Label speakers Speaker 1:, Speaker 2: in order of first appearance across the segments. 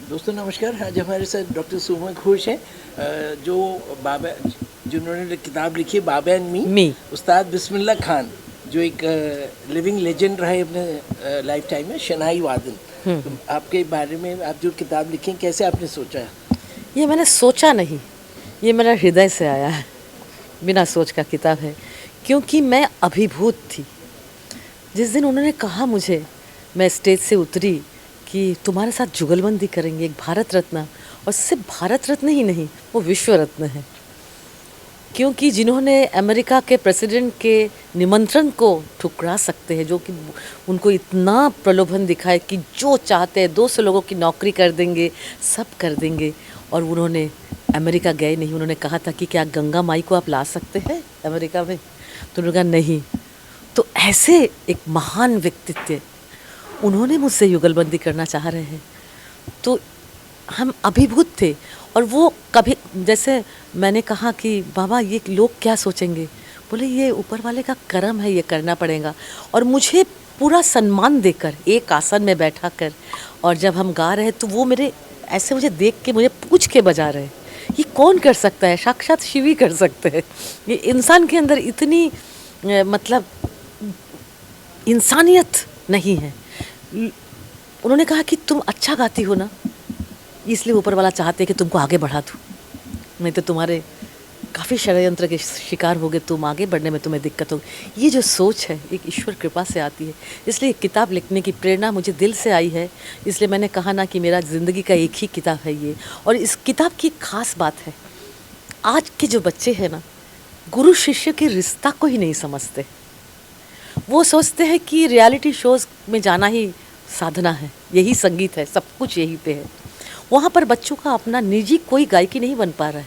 Speaker 1: दोस्तों नमस्कार। आज हमारे साथ डॉक्टर सुमा घोष हैं, जो बाबा जिन्होंने किताब लिखी है बाबा एंड मी। उस्ताद बिस्मिल्लाह खान जो एक लिविंग लेजेंड रहे अपने लाइफ टाइम में, शनाई वादन। तो आपके बारे में आप जो किताब लिखी, कैसे आपने सोचा?
Speaker 2: ये मैंने सोचा नहीं, ये मेरा हृदय से आया है, बिना सोच का किताब है। क्योंकि मैं अभिभूत थी जिस दिन उन्होंने कहा मुझे, मैं स्टेज से उतरी कि तुम्हारे साथ जुगलबंदी करेंगे, एक भारत रत्न, और सिर्फ भारत रत्न ही नहीं, वो विश्व रत्न है। क्योंकि जिन्होंने अमेरिका के प्रेसिडेंट के निमंत्रण को ठुकरा सकते हैं, जो कि उनको इतना प्रलोभन दिखाए कि जो चाहते हैं 200 लोगों की नौकरी कर देंगे, सब कर देंगे, और उन्होंने अमेरिका गए नहीं। उन्होंने कहा था कि क्या गंगा माई को आप ला सकते हैं अमेरिका में, तो उन्होंने कहा नहीं। तो ऐसे एक महान व्यक्तित्व उन्होंने मुझसे युगलबंदी करना चाह रहे हैं, तो हम अभिभूत थे। और वो कभी, जैसे मैंने कहा कि बाबा ये लोग क्या सोचेंगे, बोले ये ऊपर वाले का करम है, ये करना पड़ेगा। और मुझे पूरा सम्मान देकर एक आसन में बैठा कर, और जब हम गा रहे हैं तो वो मेरे ऐसे मुझे देख के मुझे पूछ के बजा रहे, ये कौन कर सकता है, साक्षात शिव ही कर सकते हैं। ये इंसान के अंदर इतनी मतलब इंसानियत नहीं है। उन्होंने कहा कि तुम अच्छा गाती हो ना, इसलिए ऊपर वाला चाहते हैं कि तुमको आगे बढ़ा दूँ, नहीं तो तुम्हारे काफ़ी षड्यंत्र के शिकार होगे, तुम आगे बढ़ने में तुम्हें दिक्कत होगी। ये जो सोच है एक ईश्वर कृपा से आती है। इसलिए किताब लिखने की प्रेरणा मुझे दिल से आई है। इसलिए मैंने कहा ना कि मेरा ज़िंदगी का एक ही किताब है ये। और इस किताब की खास बात है, आज के जो बच्चे हैं ना, गुरु शिष्य के रिश्ता को ही नहीं समझते। वो सोचते हैं कि रियलिटी शोज़ में जाना ही साधना है, यही संगीत है, सब कुछ यहीं पे है। वहाँ पर बच्चों का अपना निजी कोई गायकी नहीं बन पा रहा है।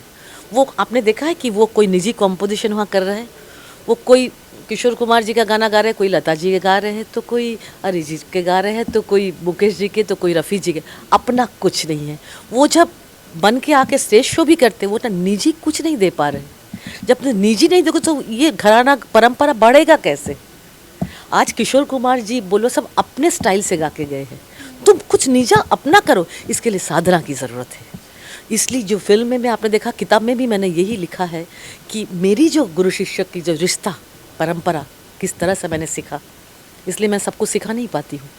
Speaker 2: वो आपने देखा है कि वो कोई निजी कॉम्पोजिशन वहाँ कर रहे हैं, वो कोई किशोर कुमार जी का गाना गा रहे हैं, कोई लता जी के गा रहे हैं, तो कोई अरिजीत के गा रहे हैं, तो कोई मुकेश जी के, तो कोई रफ़ी जी के। अपना कुछ नहीं है। वो जब बन के आके स्टेज शो भी करते, वो ना निजी कुछ नहीं दे पा रहे। जब निजी नहीं देखो तो ये घराना परंपरा बढ़ेगा कैसे? आज किशोर कुमार जी बोलो सब अपने स्टाइल से गा के गए हैं, तुम कुछ निजा अपना करो, इसके लिए साधना की ज़रूरत है। इसलिए जो फिल्म में आपने देखा, किताब में भी मैंने यही लिखा है कि मेरी जो गुरु शिष्य की जो रिश्ता परंपरा किस तरह से मैंने सीखा। इसलिए मैं सबको सिखा नहीं पाती हूँ,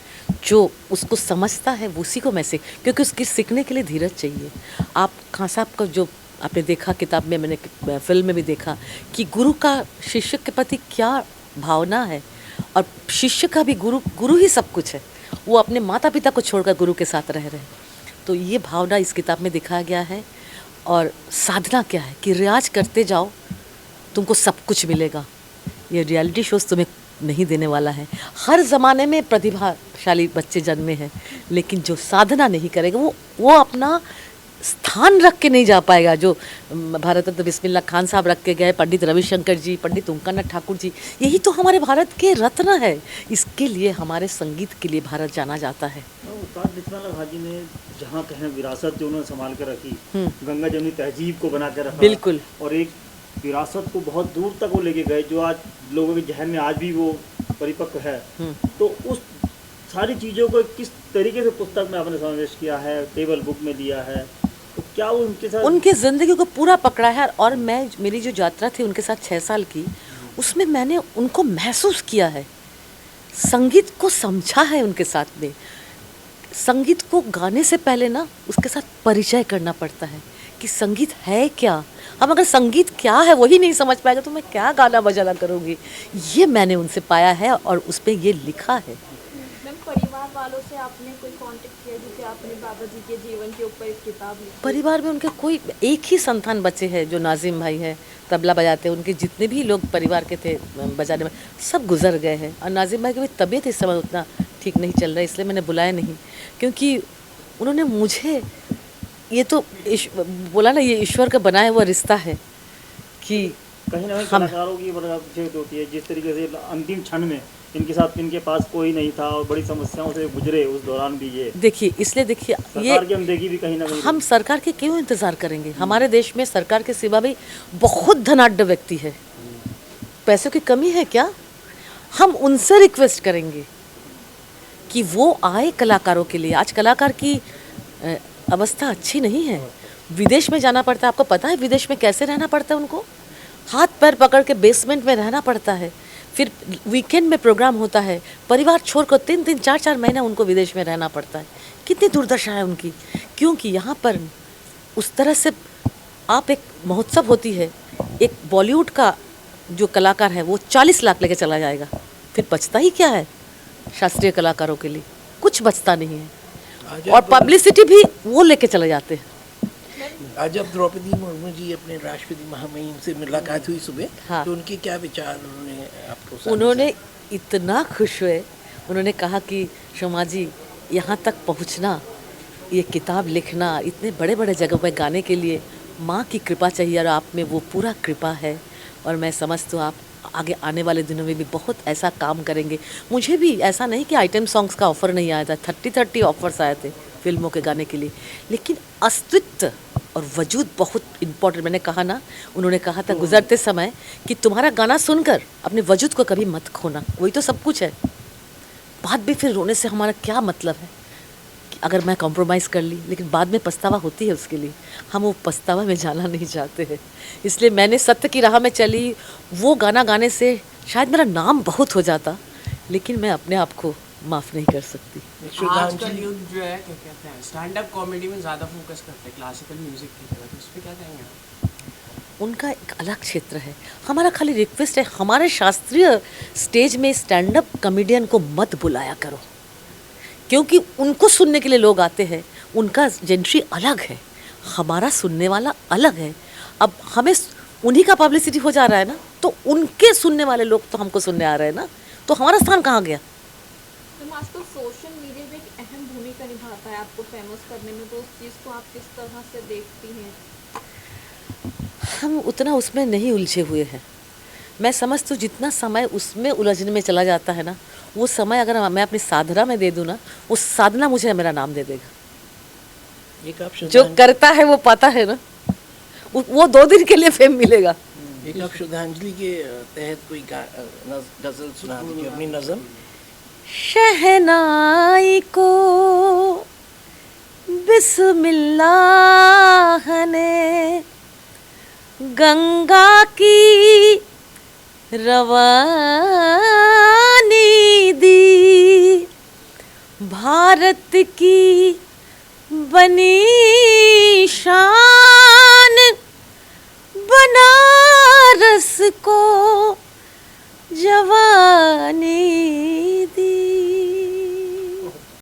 Speaker 2: जो उसको समझता है उसी को मैं क्योंकि उसकी सीखने के लिए धीरज चाहिए। आप खान साहब का जो आपने देखा किताब में, मैंने फिल्म में भी देखा कि गुरु का शिष्य के प्रति क्या भावना है, और शिष्य का भी गुरु ही सब कुछ है। वो अपने माता पिता को छोड़कर गुरु के साथ रह रहे हैं। तो ये भावना इस किताब में दिखाया गया है। और साधना क्या है कि रियाज करते जाओ, तुमको सब कुछ मिलेगा। ये रियलिटी शोज़ तुम्हें नहीं देने वाला है। हर ज़माने में प्रतिभाशाली बच्चे जन्मे हैं, लेकिन जो साधना नहीं करेगा वो अपना स्थान रख के नहीं जा पाएगा। जो भारत रत्न बिस्मिल्लाह खान साहब रख के गए, पंडित रविशंकर जी, पंडित ओंकारनाथ ठाकुर जी, यही तो हमारे भारत के रत्न है। इसके लिए हमारे संगीत के लिए भारत जाना जाता है।
Speaker 3: उस्ताद बिस्मिल्लाह खान जी ने जहाँ कहें विरासत जो उन्होंने संभाल कर रखी, गंगा जमुनी तहजीब को बना कर रखा,
Speaker 2: बिल्कुल,
Speaker 3: और एक विरासत को बहुत दूर तक वो लेके गए, जो आज लोगों के जहन में आज भी वो परिपक्व है। तो उस सारी चीज़ों को किस तरीके से पुस्तक में आपने समावेश किया है, टेबल बुक में दिया है, तो क्या वो उनके साथ
Speaker 2: उनके ज़िंदगी को पूरा पकड़ा है। और मैं, मेरी जो यात्रा थी उनके साथ 6 साल की, उसमें मैंने उनको महसूस किया है, संगीत को समझा है उनके साथ में। संगीत को गाने से पहले ना उसके साथ परिचय करना पड़ता है कि संगीत है क्या। हम अगर संगीत क्या है वही नहीं समझ पाएगा तो मैं क्या गाना बजाना करूँगी। ये मैंने उनसे पाया है और उस पर ये लिखा है।
Speaker 4: मैम, परिवार वालों से आपने कोई कांटेक्ट किया जिससे आपने बाबा जी के जीवन के ऊपर एक किताब लिखी?
Speaker 2: परिवार में उनके कोई एक ही संतान बच्चे हैं जो नाजिम भाई हैं, तबला बजाते हैं। उनके जितने भी लोग परिवार के थे बजाने में, सब गुजर गए हैं। और नाजिम भाई की भी तबीयत इस समय उतना ठीक नहीं चल रहा है, इसलिए मैंने बुलाया नहीं। क्योंकि उन्होंने मुझे ये तो बोला ना, ये ईश्वर का बनाया हुआ रिश्ता है कि
Speaker 3: कहीं ना कहीं कलाकारों की बड़ा अभिषेक होती है। जिस तरीके से अंतिम क्षण में इनके साथ, इनके पास कोई नहीं था और बड़ी समस्याओं से गुजरे उस दौरान भी, ये
Speaker 2: देखिए, इसलिए देखिए
Speaker 3: सरकार की अनदेखी भी कहीं ना कहीं।
Speaker 2: हम सरकार के क्यों इंतज़ार करेंगे? हमारे देश में सरकार के सिवा भी बहुत धनाढ्य व्यक्ति है। पैसों की कमी है क्या? हम उनसे रिक्वेस्ट करेंगे कि वो आए कलाकारों के लिए। आज कलाकार की अवस्था अच्छी नहीं है। विदेश में जाना पड़ता है, आपको पता है विदेश में कैसे रहना पड़ता है उनको? हाथ पैर पकड़ के बेसमेंट में रहना पड़ता है, फिर वीकेंड में प्रोग्राम होता है, परिवार छोड़कर 3-3 4-4 महीना उनको विदेश में रहना पड़ता है। कितनी दुर्दशा है उनकी, क्योंकि यहाँ पर उस तरह से आप एक महोत्सव होती है, एक बॉलीवुड का जो कलाकार है वो 40 लाख लेके चला जाएगा, फिर बचता ही क्या है शास्त्रीय कलाकारों के लिए? कुछ बचता नहीं है, और पब्लिसिटी भी वो लेके चले जाते हैं।
Speaker 1: आज जब द्रौपदी मुर्मू जी अपने राष्ट्रपति महामहिम से मुलाकात हुई सुबह,
Speaker 2: हाँ।
Speaker 1: तो उनके क्या विचार उन्होंने आपको सामने
Speaker 2: उन्होंने इतना खुश हुए, उन्होंने कहा कि शोमा जी यहाँ तक पहुँचना, ये किताब लिखना, इतने बड़े बड़े जगह पे गाने के लिए माँ की कृपा चाहिए, और आप में वो पूरा कृपा है, और मैं समझती हूँ आप आगे आने वाले दिनों में भी बहुत ऐसा काम करेंगे। मुझे भी ऐसा नहीं कि आइटम सॉन्ग्स का ऑफ़र नहीं आया था, 30 ऑफ़र्स आए थे फिल्मों के गाने के लिए, लेकिन अस्तित्व और वजूद बहुत इम्पोर्टेंट। मैंने कहा ना, उन्होंने कहा था गुजरते समय कि तुम्हारा गाना सुनकर अपने वजूद को कभी मत खोना, वही तो सब कुछ है। बाद में फिर रोने से हमारा क्या मतलब है कि अगर मैं कॉम्प्रोमाइज़ कर ली, लेकिन बाद में पछतावा होती है उसके लिए, हम वो पछतावा में जाना नहीं चाहते हैं। इसलिए मैंने सत्य की राह में चली, वो गाना गाने से शायद मेरा नाम बहुत हो जाता, लेकिन मैं अपने आप को माफ़ नहीं कर सकती।
Speaker 5: आजकल युग जो है क्या कहते हैं स्टैंड अप कॉमेडी में ज़्यादा फोकस करते हैं क्लासिकल म्यूजिक की तरह, तो उस पर क्या कहेंगे आप?
Speaker 2: उनका एक अलग क्षेत्र है। हमारा खाली रिक्वेस्ट है, हमारे शास्त्रीय स्टेज में स्टैंड अप कॉमेडियन को मत बुलाया करो, क्योंकि उनको सुनने के लिए लोग आते हैं, उनका जेंट्री अलग है, हमारा सुनने वाला अलग है। अब हमें उन्हीं का पब्लिसिटी हो जा रहा है ना, तो उनके सुनने वाले लोग तो हमको सुनने आ रहे हैं ना, तो हमारा स्थान कहाँ गया?
Speaker 4: तो आजकल सोशल मीडिया भी एक अहम भूमिका निभाता है आपको फेमस करने में, तो उस चीज़ को आप किस तरह से देखती हैं?
Speaker 2: हम उतना उसमें नहीं उलझे हुए हैं। मैं समझती हूँ जितना समय उसमें उलझने में चला जाता है ना, वो समय अगर मैं अपनी साधना में दे दूँ ना, वो साधना मुझे मेरा नाम दे देगा।
Speaker 1: एक आप
Speaker 2: जो करता है वो पाता है ना, वो 2 दिन के लिए फेम मिलेगा।
Speaker 1: एक आप श्रद्धांजलि के तहत कोई गजल सुना दीजिए अपनी नज़म।
Speaker 2: शहनाई को बिस्मिल्लाह ने गंगा की रवानी दी, भारत की बनी शान बनारस को जवानी